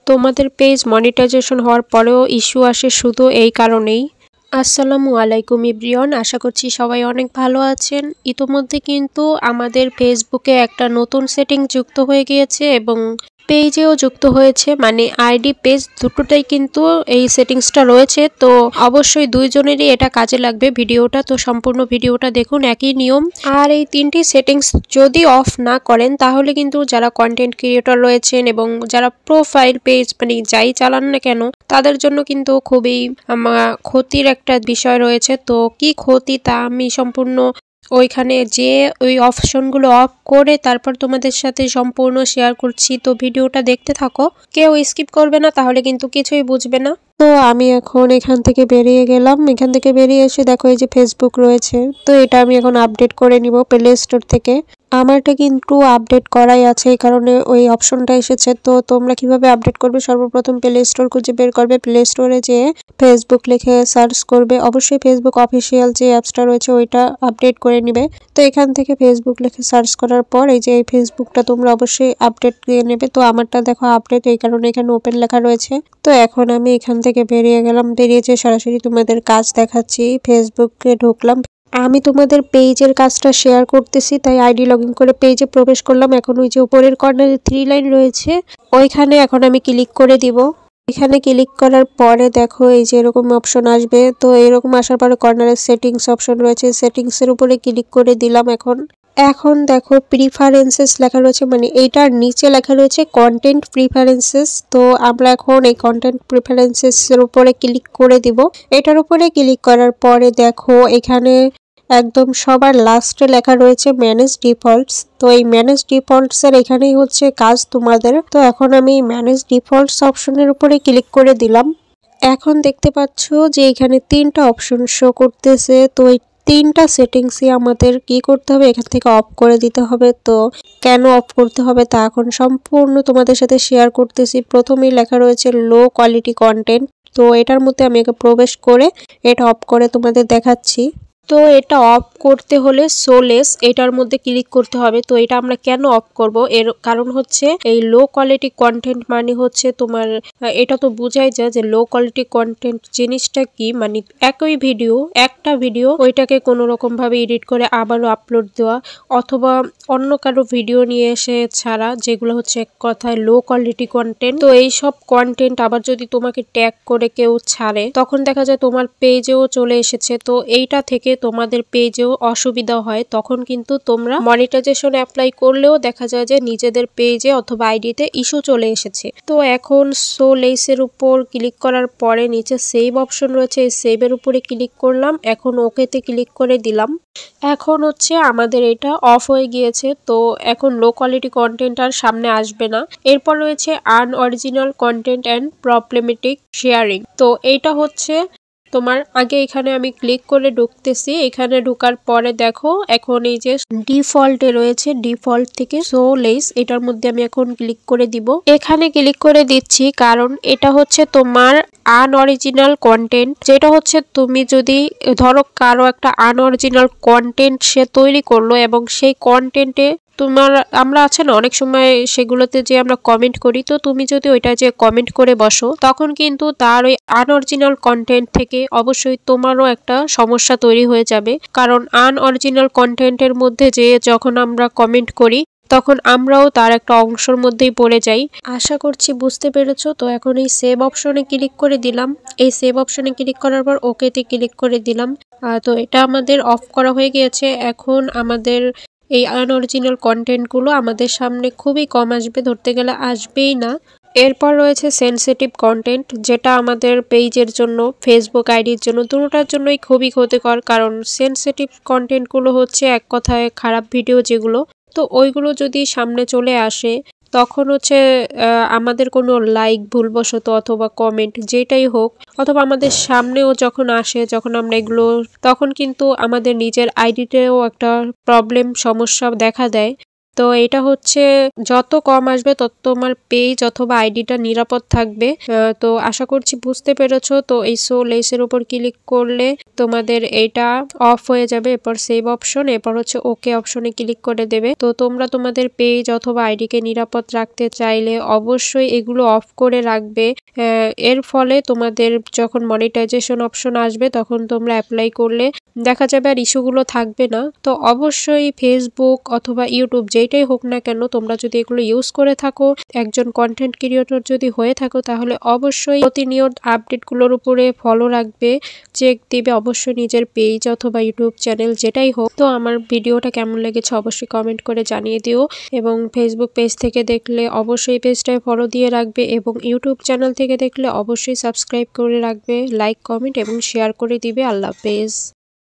তোমাদের page monetisation হওয়ার পরেও ইস্যু আসে শুধু এই কারণেই। আসসালামু আলাইকুম এভরিওয়ান, আশা করছি সবাই অনেক ভালো আছেন। ইতোমধ্যে কিন্তু আমাদের ফেসবুকে একটা নতুন সেটিং যুক্ত হয়ে গিয়েছে এবং পেজেও যুক্ত হয়েছে, মানে আইডি পেজ দুটোটাই কিন্তু এই সেটিংসটা রয়েছে। তো অবশ্যই দুইজনেরই এটা কাজে লাগবে ভিডিওটা, তো সম্পূর্ণ ভিডিওটা দেখুন। একই নিয়ম। আর এই তিনটি সেটিংস যদি অফ না করেন তাহলে কিন্তু যারা কন্টেন্ট ক্রিয়েটর রয়েছেন এবং যারা প্রোফাইল পেজ মানে যাই চালান না কেন তাদের জন্য কিন্তু খুবই ক্ষতির একটা বিষয় রয়েছে। তো কি ক্ষতি তা আমি সম্পূর্ণ ওইখানে যে ওই অপশনগুলো অফ করে তারপর তোমাদের সাথে সম্পূর্ণ শেয়ার করছি। তো ভিডিওটা দেখতে থাকো, কেউ স্কিপ করবে না, তাহলে কিন্তু কিছুই বুঝবে না। তো আমি এখন এখান থেকে বেরিয়ে গেলাম। এখান থেকে বেরিয়ে এসে দেখো এই যে ফেসবুক রয়েছে, তো এটা আমি এখন আপডেট করে নিব প্লে স্টোর থেকে। আমারটা কিন্তু আপডেট করাই আছে, এই কারণে ওই অপশনটা এসেছে। তো তোমরা কিভাবে আপডেট করবে, সর্বপ্রথম প্লে স্টোর খুঁজে বের করবে, প্লে স্টোরে যেয়ে ফেসবুক লিখে সার্চ করবে। অবশ্যই ফেসবুক অফিসিয়াল যে অ্যাপসটা রয়েছে ওইটা আপডেট করে নিবে। তো এখান থেকে ফেসবুক লিখে সার্চ করার পর এই যে এই ফেসবুকটা তোমরা অবশ্যই আপডেট দিয়ে নেবে। তো আমারটা দেখো আপডেট, এই কারণে এখানে ওপেন লেখা রয়েছে। তো এখন আমি এখান থেকে বেরিয়ে গেলাম, বেরিয়ে যেয়ে সরাসরি তোমাদের কাজ দেখাচ্ছি। ফেসবুকে ঢুকলাম, আমি তোমাদের পেজের কাজটা শেয়ার করতেছি তাই আইডি লগ ইন করে পেজে প্রবেশ করলাম। এখন ওই যে উপরের কর্নারে 3 লাইন রয়েছে ওইখানে এখন আমি ক্লিক করে দিব। এখানে ক্লিক করার পরে দেখো এই যে এরকম অপশন আসবে। তো এরকম আসার পরে কর্নারে সেটিংস অপশন রয়েছে, সেটিংসের উপরে ক্লিক করে দিলাম। এখন দেখো প্রিফারেন্সেস লেখা রয়েছে, মানে এইটার নিচে লেখা রয়েছে কন্টেন্ট প্রিফারেন্সেস। তো আমরা এখন এই কন্টেন্ট প্রিফারেন্সেস এর উপরে ক্লিক করে দিব। এটার উপরে ক্লিক করার পরে দেখো এখানে একদম সবার লাস্টে লেখা রয়েছে ম্যানেজ ডিফল্টস। তো এই ম্যানেজ ডিফল্টস এর এখানেই হচ্ছে কাজ তোমাদের। তো এখন আমি ম্যানেজ ডিফল্টস অপশনের উপরে ক্লিক করে দিলাম। এখন দেখতে পাচ্ছ যে এখানে 3টা অপশন শো করতেছে। তো এই 3টা সেটিংসই আমাদের কি করতে হবে, এখান থেকে অফ করে দিতে হবে। তো কেন অফ করতে হবে তা এখন সম্পূর্ণ তোমাদের সাথে শেয়ার করতেছি। প্রথমেই লেখা রয়েছে লো কোয়ালিটি কন্টেন্ট। তো এটার মধ্যে আমি প্রবেশ করে এটা অফ করে তোমাদের দেখাচ্ছি। তো এটা অফ করতে হলে সোলেস এটার মধ্যে ক্লিক করতে হবে। তো এটা আমরা কেন অফ করব, এর কারণ হচ্ছে এই লো কোয়ালিটি কন্টেন্ট মানে হচ্ছে তোমার এটা তো বোঝাই যায় যে লো কোয়ালিটি কন্টেন্ট জিনিসটা কি, মানে একই ভিডিও একটা ভিডিও ওইটাকে কোনো রকম ভাবে এডিট করে আবারও আপলোড দেওয়া অথবা অন্য কারো ভিডিও নিয়ে এসে ছাড়া, যেগুলো হচ্ছে এক কথায় লো কোয়ালিটি কন্টেন্ট। তো এই সব কন্টেন্ট আবার যদি তোমাকে ট্যাগ করে কেউ ছাড়ে তখন দেখা যায় তোমার পেজেও চলে এসেছে। তো এইটা থেকে তোমাদের পেজেও অসুবিধা হয়, তখন কিন্তু তোমরা মনিটাইজেশন অ্যাপ্লাই করলেও দেখা যায় যে নিজেদের পেজে অথবা আইডিতে ইস্যু চলে এসেছে। তো এখন সো লেসের উপর ক্লিক করার পরে নিচে সেভ অপশন রয়েছে, এই সেভের উপরে ক্লিক করলাম। এখন ওকেতে ক্লিক করে দিলাম। এখন হচ্ছে আমাদের এটা অফ হয়ে গিয়েছে। তো এখন লো কোয়ালিটি কন্টেন্ট আর সামনে আসবে না। এরপর রয়েছে unoriginal content and problematic sharing. তো এইটা হচ্ছে তোমার আগে এখানে আমি ক্লিক করে ঢুকতেছি। এখানে ঢোকার পরে দেখো এখন এই যে ডিফল্টে রয়েছে, ডিফল্ট থেকে সো লেস এটার মধ্যে আমি এখন ক্লিক করে দিব। এখানে ক্লিক করে দিচ্ছি কারণ এটা হচ্ছে তোমার আনঅরিজিনাল কন্টেন্ট, যেটা হচ্ছে তুমি যদি ধরো কারো একটা আনঅরিজিনাল কন্টেন্ট সে তৈরি করলো এবং সেই কন্টেন্টে আমরা আছে না অনেক সময় সেগুলোতে যে আমরা কমেন্ট করি, তো তুমি যদি ওইটা যে কমেন্ট করে বসো তখন কিন্তু তার ওই আনঅরিজিনাল কন্টেন্ট থেকে অবশ্যই তোমারও একটা সমস্যা তৈরি হয়ে যাবে। কারণ আনঅরিজিনাল কন্টেন্টের মধ্যে যে যখন আমরা কমেন্ট করি তখন আমরাও তার একটা অংশের মধ্যেই পড়ে যাই। আশা করছি বুঝতে পেরেছো। তো এখন এই সেভ অপশনে ক্লিক করে দিলাম। এই সেভ অপশনে ক্লিক করার পর ওকেতে ক্লিক করে দিলাম। তো এটা আমাদের অফ করা হয়ে গিয়েছে। এখন আমাদের এই আনঅরিজিনাল কন্টেন্টগুলো আমাদের সামনে খুবই কম আসবে, ধরতে গেলে আসবেই না। এরপর রয়েছে সেনসিটিভ কন্টেন্ট, যেটা আমাদের পেজের জন্য ফেসবুক আইডির জন্য দুটোটার জন্যই খুবই ক্ষতিকর। কারণ সেনসিটিভ কন্টেন্টগুলো হচ্ছে এক কথায় খারাপ ভিডিও যেগুলো, তো ওইগুলো যদি সামনে চলে আসে তখন হচ্ছে আমাদের কোনো লাইক ভুলবশত অথবা কমেন্ট যেটাই হোক অথবা আমাদের সামনেও যখন আসে, যখন আমরা এগুলো তখন কিন্তু আমাদের নিজের আইডিতেও একটা প্রবলেম সমস্যা দেখা দেয়। তো এটা হচ্ছে যত কম আসবে তত তোমার পেজ অথবা আইডিটা নিরাপদ থাকবে। তো আশা করছি বুঝতে পেরেছো। তো এই শো লেসের উপর ক্লিক করলে তোমাদের এটা অফ হয়ে যাবে। এরপর সেভ অপশন, এরপর হচ্ছে ওকে অপশনে ক্লিক করে দেবে। তো তোমরা তোমাদের পেজ অথবা আইডিকে নিরাপদ রাখতে চাইলে অবশ্যই এগুলো অফ করে রাখবে। এর ফলে তোমাদের যখন মনিটাইজেশন অপশন আসবে তখন তোমরা অ্যাপ্লাই করলে দেখা যাবে আর ইস্যুগুলো থাকবে না। তো অবশ্যই ফেসবুক অথবা ইউটিউব যেটাই হোক না কেন, তোমরা যদি এগুলো ইউজ করে থাকো, একজন কন্টেন্ট ক্রিয়েটর যদি হয়ে থাকো, তাহলে অবশ্যই প্রতিনিয়ত আপডেটগুলোর উপরে ফলো রাখবে, চেক দিবে অবশ্যই নিজের পেজ অথবা ইউটিউব চ্যানেল যেটাই হোক। তো আমার ভিডিওটা কেমন লেগেছে অবশ্যই কমেন্ট করে জানিয়ে দিও, এবং ফেসবুক পেজ থেকে দেখলে অবশ্যই পেজটায় ফলো দিয়ে রাখবে, এবং ইউটিউব চ্যানেল থেকে দেখলে অবশ্যই সাবস্ক্রাইব করে রাখবে, লাইক কমেন্ট এবং শেয়ার করে দিবে। আল্লাহ হাফেজ।